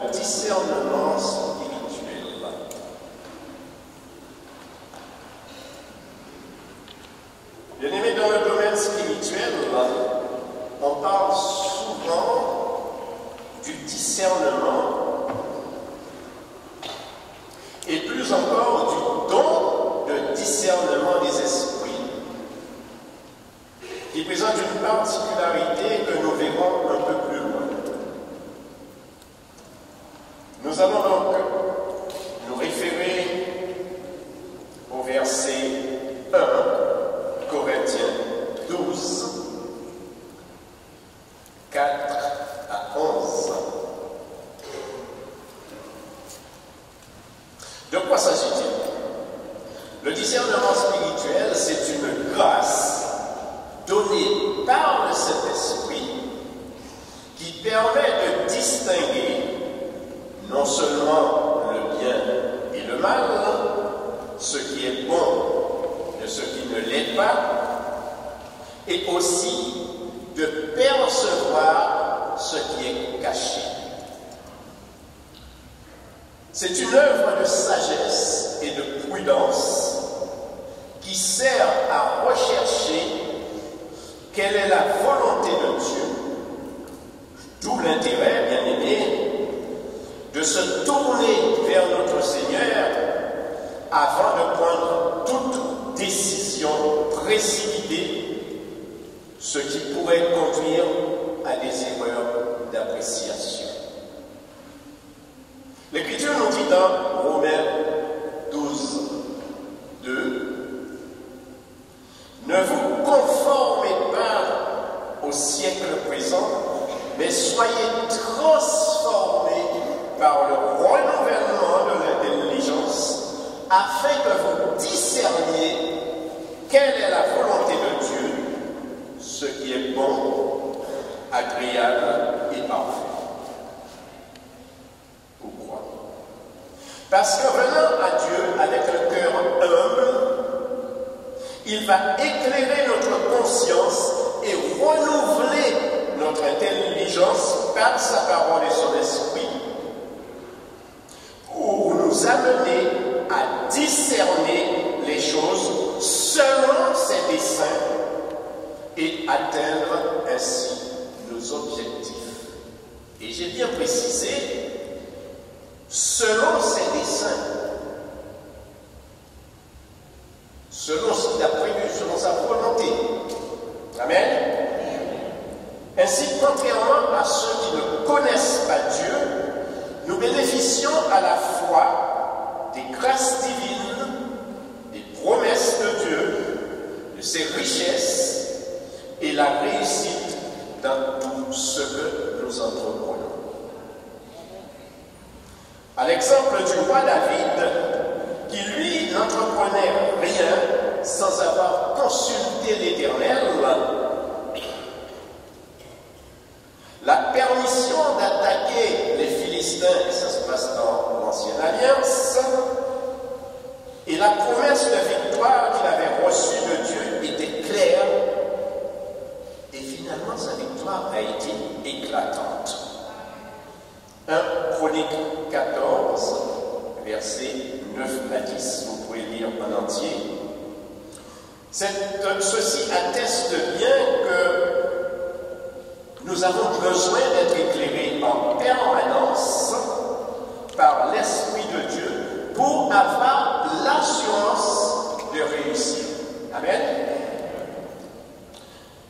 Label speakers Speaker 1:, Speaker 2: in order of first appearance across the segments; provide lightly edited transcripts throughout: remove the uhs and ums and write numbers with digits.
Speaker 1: discernement spirituel. Bien-aimés, dans le domaine spirituel, on parle souvent du discernement et plus encore du don de discernement des esprits, qui présente une particularité que nous verrons un peu plus loin. Nous allons donc nous référer au verset 1, Corinthiens 12, 4 à 11. De quoi s'agit-il? Le discernement spirituel, c'est une grâce donnée par le Saint-Esprit qui permet de distinguer non seulement le bien et le mal, ce qui est bon de ce qui ne l'est pas, et aussi de percevoir ce qui est caché. C'est une œuvre de sagesse et de prudence qui sert à rechercher quelle est la volonté de Dieu, d'où l'intérêt, bien aimé, de se tourner vers notre Seigneur avant de prendre toute décision précipitée, ce qui pourrait conduire à des erreurs d'appréciation. L'Écriture nous dit dans Romains 12, 2, « Ne vous conformez pas au siècle présent, mais soyez transformés par le renouvellement de l'intelligence, afin que vous discerniez quelle est la volonté de Dieu, ce qui est bon, agréable et parfait. » Pourquoi? Parce que venant à Dieu avec le cœur humble, il va éclairer notre conscience et renouveler notre intelligence par sa parole et son esprit pour nous amener à discerner les choses selon ses desseins et atteindre ainsi nos objectifs. Et j'ai bien précisé, selon ses desseins, selon ce qu'il a prévu, selon sa volonté. Amen. Ainsi, contrairement à ceux qui ne connaissent pas Dieu, nous bénéficions à la fois des grâces divines, des promesses de Dieu, de ses richesses et la réussite dans tout ce que nous entreprenons. À l'exemple du roi David, qui lui n'entreprenait rien sans avoir consulté l'Éternel, la permission d'attaquer les Philistins, et ça se passe dans l'Ancienne Alliance, et la promesse de victoire qu'il avait reçue de Dieu était claire, et finalement sa victoire a été éclatante. 1 Chroniques 14, versets 9 à 10, vous pouvez lire en entier. Ceci atteste bien que nous avons besoin d'être éclairés en permanence par l'Esprit de Dieu pour avoir l'assurance de réussir. Amen.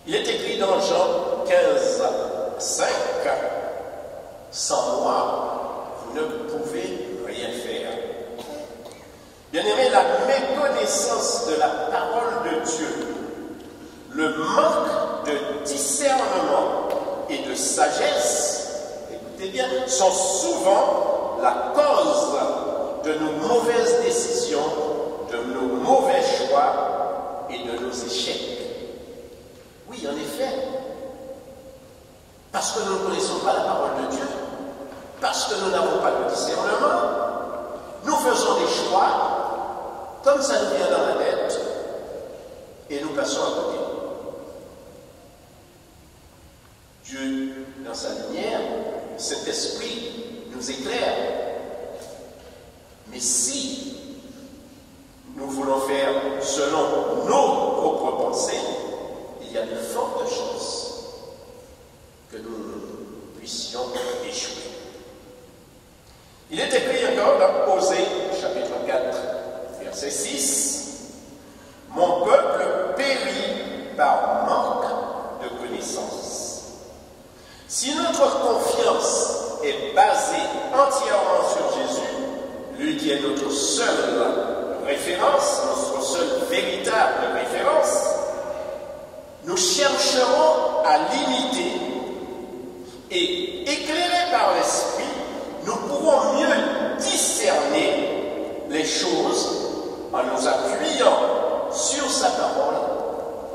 Speaker 1: Il est écrit dans Jean 15, 5, « Sans moi, vous ne pouvez rien faire. » Bien-aimé, la méconnaissance de la parole de Dieu, le manque de discernement et de sagesse, écoutez bien, sont souvent la cause de nos mauvaises décisions, de nos mauvais choix et de nos échecs. Oui, en effet, parce que nous ne connaissons pas la parole de Dieu, parce que nous n'avons pas de discernement, nous faisons des choix comme ça nous vient dans la tête et nous passons à côté. Dieu, dans sa lumière, cet esprit nous éclaire. Mais si nous voulons faire selon nos propres pensées, il y a de fortes chances que nous puissions échouer. Il est écrit encore dans Osée, chapitre 4, verset 6, « Mon peuple périt par manque de connaissance. » Si notre confiance est basée entièrement sur Jésus, lui qui est notre seule référence, notre seule véritable référence, nous chercherons à l'imiter et, éclairés par l'Esprit, nous pourrons mieux discerner les choses en nous appuyant sur sa parole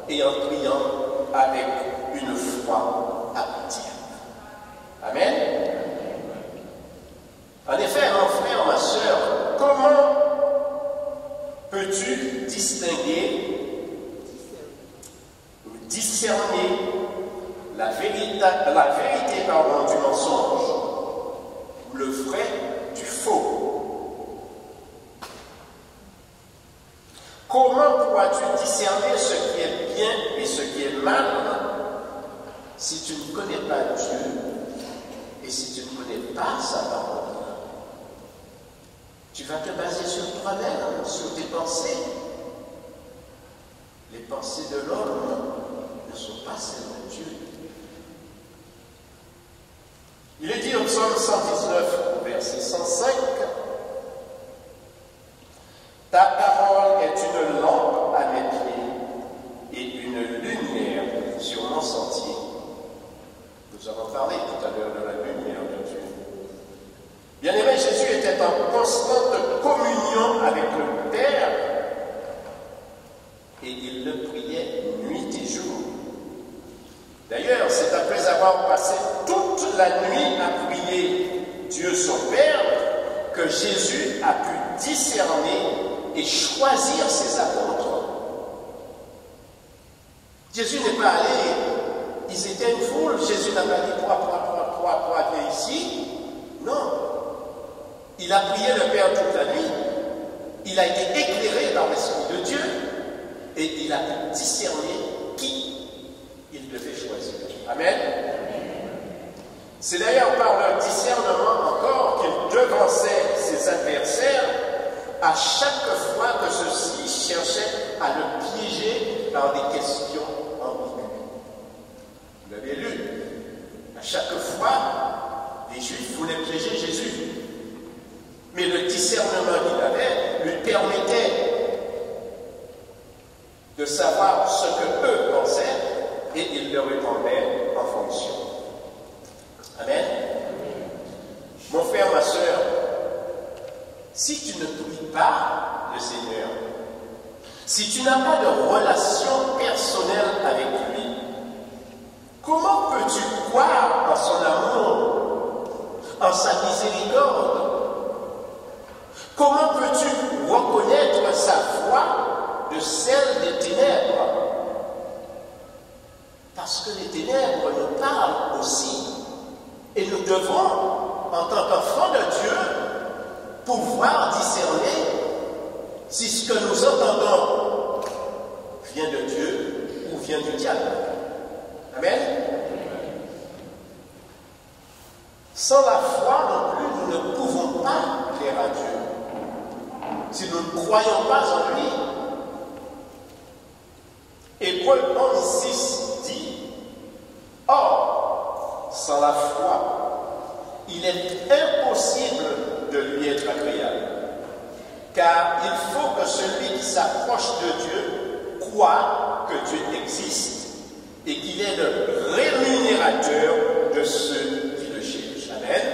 Speaker 1: et en priant avec une foi active. Amen. En effet, mon frère, ma soeur, comment peux-tu discerner la vérité du mensonge ou le vrai du faux? Comment pourras-tu discerner ce qui est bien et ce qui est mal si tu ne connais pas Dieu et si tu ne connais pas sa parole? Tu vas te baser sur toi-même, sur tes pensées. Les pensées de l'homme ne sont pas celles de Dieu. Il est dit au psaume 119, verset 105, « Ta parole est une lampe à mes pieds et une lumière sur mon sentier. » Nous avons parlé tout à l'heure de la lumière de Dieu. Bien-aimé, Jésus était en constante communion avec le Père et il le priait nuit et jour. D'ailleurs, c'est après avoir passé toute la nuit à prier Dieu son Père que Jésus a pu discerner et choisir ses apôtres. Jésus n'est pas allé, ils étaient une foule, Jésus n'a pas dit toi, viens ici. Non. Il a prié le Père toute la nuit, il a été éclairé par l'Esprit de Dieu et il a pu discerner qui il devait choisir. Amen. C'est d'ailleurs par le discernement encore qu'il devançait ses adversaires à chaque fois que ceux-ci cherchaient à le piéger dans des questions ambiguës. Vous l'avez lu. À chaque fois, les Juifs voulaient piéger Jésus. Mais le discernement qu'il avait lui permettait de savoir ce que eux pensaient et il leur répondait en fonction. Amen. Mon frère, ma soeur, si tu ne pries pas le Seigneur, si tu n'as pas de relation personnelle avec lui, comment peux-tu croire en son amour, en sa miséricorde? Comment peux-tu reconnaître sa voix de celle des ténèbres? Parce que les ténèbres nous parlent aussi. Et nous devons, en tant qu'enfants de Dieu, pouvoir discerner si ce que nous entendons vient de Dieu ou vient du diable. Amen. Sans la foi non plus, nous ne pouvons pas plaire à Dieu. Si nous ne croyons pas en lui. Hébreux 11:6 dit, « Or, sans la foi, il est impossible de lui être agréable, car il faut que celui qui s'approche de Dieu croit que Dieu existe et qu'il est le rémunérateur de ceux qui le cherchent. » Amen.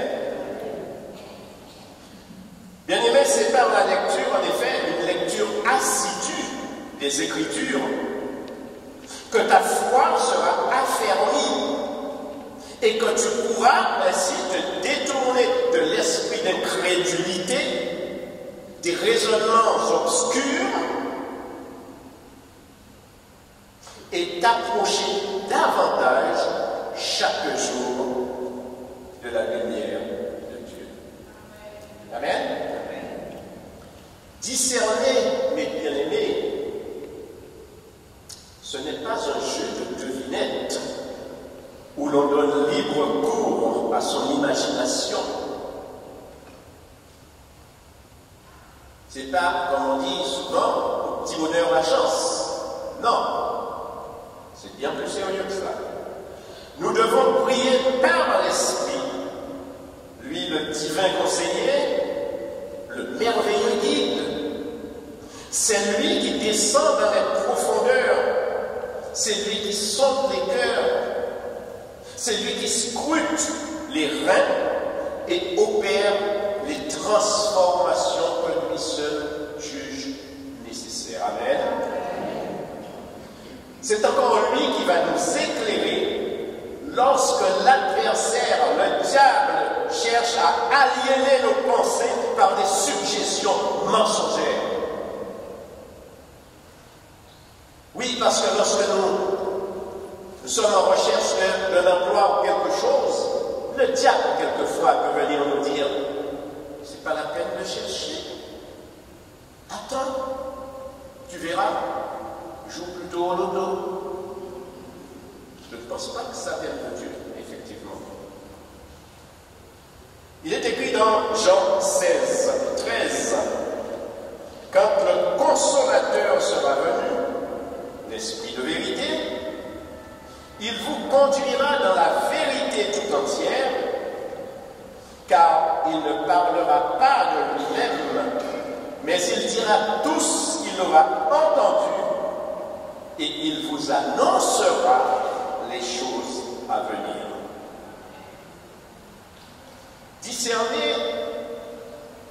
Speaker 1: Bien-aimé, c'est par la lecture, en effet, une lecture assidue des Écritures, que ta foi sera affermie et que tu pourras ainsi te détourner de l'esprit d'incrédulité, des raisonnements obscurs et t'approcher davantage chaque jour de la lumière de Dieu. C'est pas, comme on dit souvent, au petit bonheur la chance. Non. C'est bien plus sérieux que ça. Nous devons prier par l'Esprit. Lui, le divin conseiller, le merveilleux guide. C'est lui qui descend dans les profondeurs. C'est lui qui sonde les cœurs. C'est lui qui scrute les reins et opère les transformations que lui seul juge nécessaires. Amen. C'est encore lui qui va nous éclairer lorsque l'adversaire, le diable, cherche à aliéner nos pensées par des suggestions mensongères. Oui, parce que lorsque nous sommes en recherche d'un emploi ou quelque chose, le diable, quelquefois, peut venir nous dire « c'est pas la peine de chercher. Attends, tu verras, joue plutôt au loto. » Je ne pense pas que ça vienne de Dieu, effectivement. Il est écrit dans Jean 16, 13, « Quand le Consolateur sera venu, l'Esprit de vérité, il vous conduira dans la vérité tout entière, car il ne parlera pas de lui-même, mais il dira tout ce qu'il aura entendu, et il vous annoncera les choses à venir. » Discerner,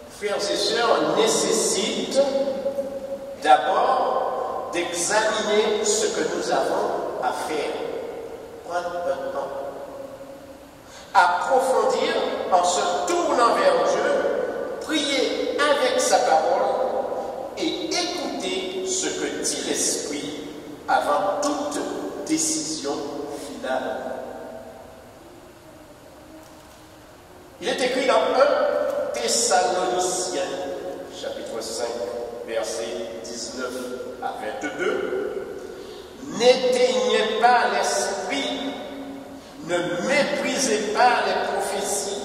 Speaker 1: frères et sœurs, nécessite d'abord d'examiner ce que nous avons à faire. Prendre un temps. Approfondir en se tournant vers Dieu, prier avec sa parole et écouter ce que dit l'Esprit avant toute décision finale. Il est écrit dans 1 Thessaloniciens, chapitre 5, versets 19 à 22. N'éteignez pas l'esprit, ne méprisez pas les prophéties,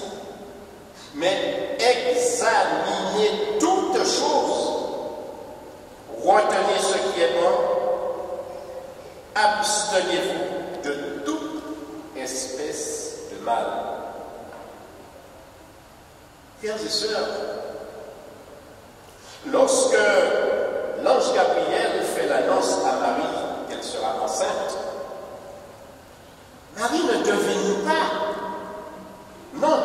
Speaker 1: mais examinez toutes choses. Retenez ce qui est bon, abstenez-vous de toute espèce de mal. Frères et sœurs, lorsque l'ange Gabriel fait l'annonce à Marie qu'elle sera enceinte, Marie ne devine pas. Non,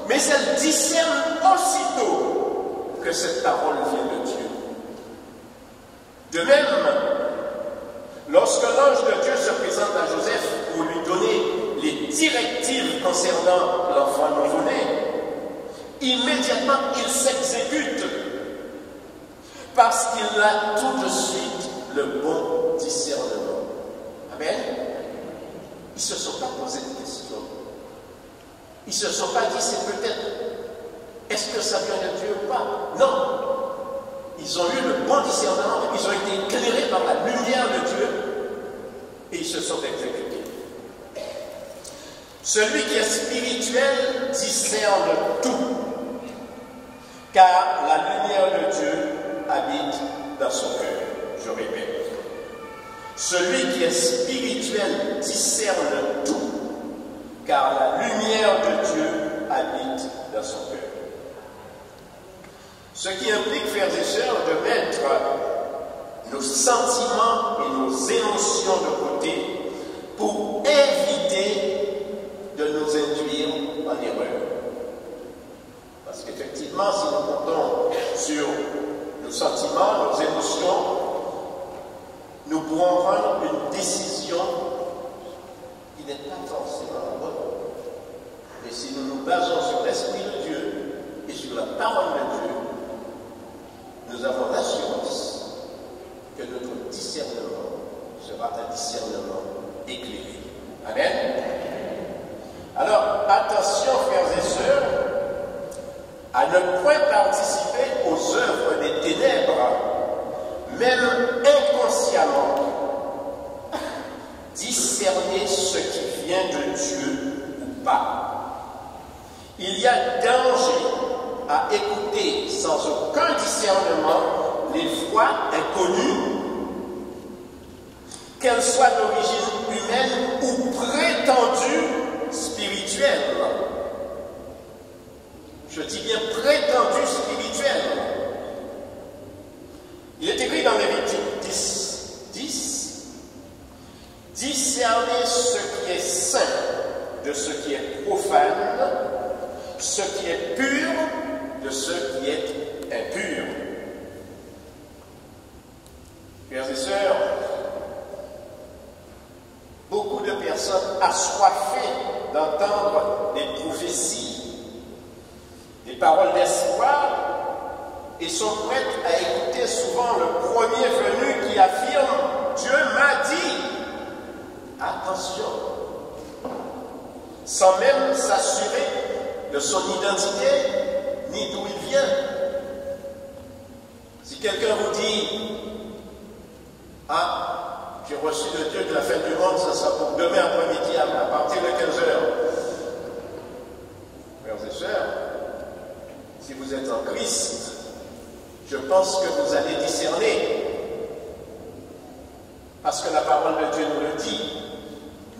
Speaker 1: mais elle discerne aussitôt que cette parole vient de Dieu. De même, lorsque l'ange de Dieu se présente à Joseph pour lui donner les directives concernant l'enfant nouveau-né, immédiatement il s'exécute parce qu'il a tout de suite le bon discernement. Amen. Ils ne se sont pas posé de questions. Ils ne se sont pas dit c'est peut-être, est-ce que ça vient de Dieu ou pas? Non. Ils ont eu le bon discernement, ils ont été éclairés par la lumière de Dieu et ils se sont exécutés. Celui qui est spirituel discerne tout, car la lumière de Dieu habite dans son cœur. Je répète. Celui qui est spirituel discerne tout, car la lumière de Dieu habite dans son cœur. Ce qui implique, frères et sœurs, de mettre nos sentiments et nos émotions de côté pour éviter de nous induire en erreur. Parce qu'effectivement, si nous comptons sur nos sentiments, nos émotions, nous pourrons prendre une décision qui n'est pas forcément bonne. Mais si nous nous basons sur l'Esprit de Dieu et sur la parole de Dieu, nous avons l'assurance que notre discernement sera un discernement éclairé. Amen. Alors, attention, frères et sœurs, à ne point participer aux œuvres des ténèbres, même inconsciemment, discerner ce qui vient de Dieu ou pas. Il y a danger à écouter sans aucun discernement les voix inconnues, qu'elles soient d'origine humaine ou prétendue spirituelle. Je dis bien prétendue spirituelle. Il est écrit dans Lévitique 10, discernez ce qui est saint de ce qui est profane, ce qui est pur de ce qui est impur. Frères et sœurs, beaucoup de personnes assoiffées d'entendre des prophéties, des paroles d'espoir, et sont prêtes à écouter souvent le premier venu qui affirme « Dieu m'a dit ». Attention, sans même s'assurer de son identité ni d'où il vient. Si quelqu'un vous dit « Ah, j'ai reçu de Dieu que la fin du monde, ça sera pour demain après-midi à partir de 15 heures. » Frères et sœurs, si vous êtes en Christ, je pense que vous allez discerner, parce que la parole de Dieu nous le dit.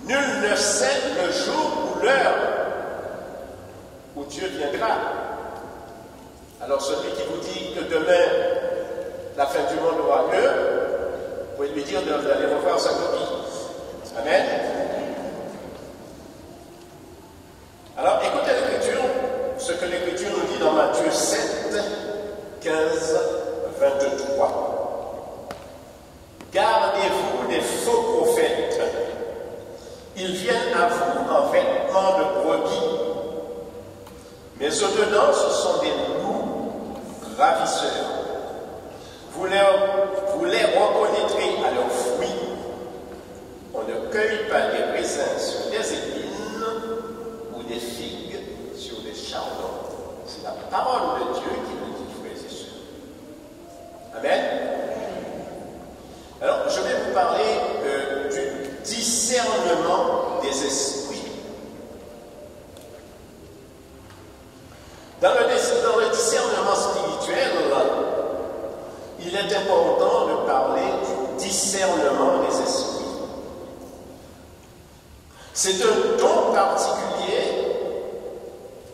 Speaker 1: Nul ne sait le jour ou l'heure où Dieu viendra. Alors celui qui vous dit que demain la fin du monde aura lieu, vous pouvez lui dire d'aller revoir sa copie. Amen. Alors écoutez l'Écriture, ce que l'Écriture nous dit dans Matthieu 7, 15, 23. Gardez-vous des faux prophètes. Ils viennent à vous en vêtements de brebis, mais au-dedans, ce sont des loups ravisseurs. Vous les reconnaîtrez à leurs fruits. On ne cueille pas des raisins sur des épines ou des figues sur des chardons. C'est la parole de Dieu qui le dit, frères et sœurs. Amen. Alors, je vais vous parler du discernement des esprits. Dans le discernement spirituel, il est important de parler du discernement des esprits. C'est un don particulier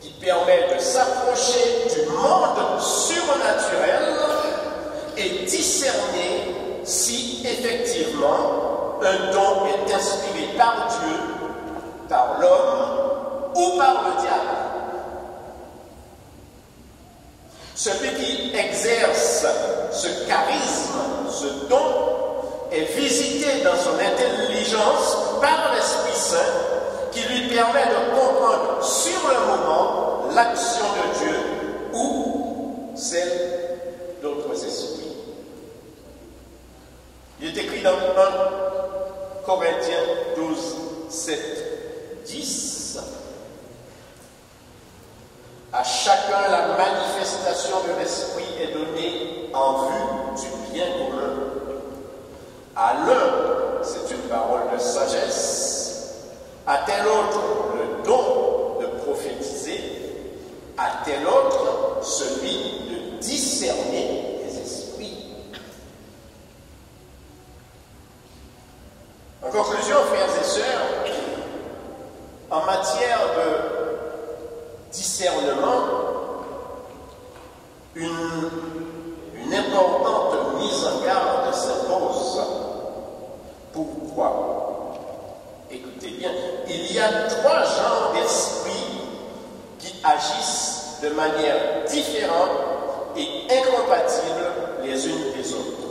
Speaker 1: qui permet de s'approcher du monde surnaturel et discerner si effectivement un don est inspiré par Dieu, par l'homme ou par le diable. Celui qui exerce ce charisme, ce don, est visité dans son intelligence par l'Esprit Saint qui lui permet de comprendre sur le moment l'action de Dieu ou celle d'autres esprits. Il est écrit dans 1 Corinthiens 12, 7, 10. À chacun, la manifestation de l'Esprit est donnée en vue du bien commun. À l'un, c'est une parole de sagesse. À tel autre, le don de prophétiser. À tel autre, celui de discerner les esprits. En conclusion, frères et sœurs, en matière de discernement, une importante mise en garde s'impose. Pourquoi? Écoutez bien, il y a 3 genres d'esprits qui agissent de manière différente et incompatible les unes des autres.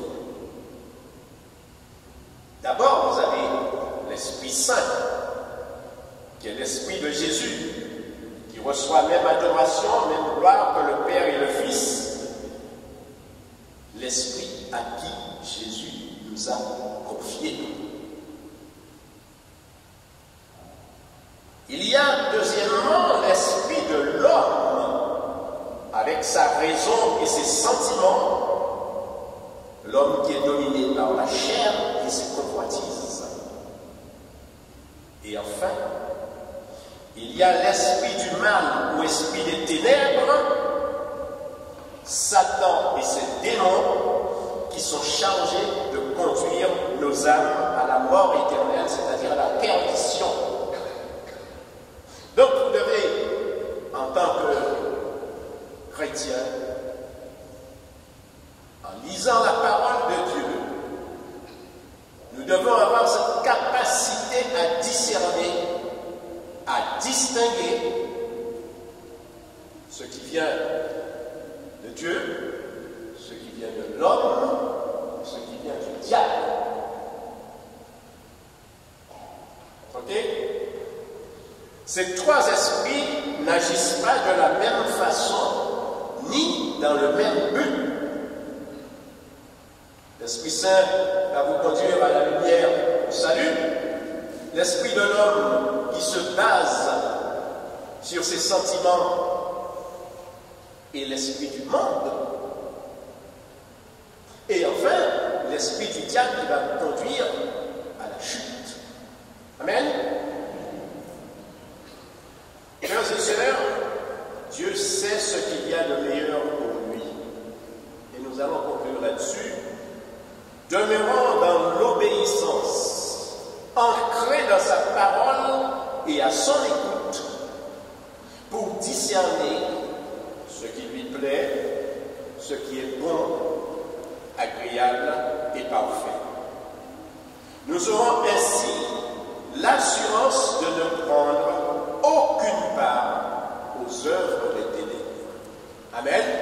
Speaker 1: D'abord, vous avez l'Esprit Saint, qui est l'Esprit de Jésus, qui reçoit même adoration, même gloire que le Père et le Fils. L'Esprit à qui Jésus nous a confié. Il y a deuxièmement l'esprit de l'homme, avec sa raison et ses sentiments, l'homme qui est dominé par la chair et ses convoitises. Et enfin, il y a l'esprit du mal ou esprit des ténèbres Satan et ses démons qui sont chargés de conduire nos âmes à la mort éternelle, c'est-à-dire à la perdition. Donc vous devez, en tant que chrétien, en lisant la parole de Dieu, nous devons avoir cette capacité à discerner, à distinguer ce qui vient de Dieu, ce qui vient de l'homme, ce qui vient du diable. Ok? Ces trois esprits n'agissent pas de la même façon, ni dans le même but. L'Esprit Saint va vous conduire à la lumière au salut. L'esprit de l'homme qui se base sur ses sentiments et l'esprit du monde. Et enfin, l'esprit du diable qui va vous conduire à la chute. Amen. Frères et sœurs, Dieu sait ce qu'il y a de meilleur pour lui. Et nous allons conclure là-dessus. Demeurons dans l'obéissance, ancrés dans sa parole et à son écoute, pour discerner ce qui lui plaît, ce qui est bon, agréable et parfait. Nous aurons ainsi l'assurance de ne prendre aucune part aux œuvres des ténèbres. Amen.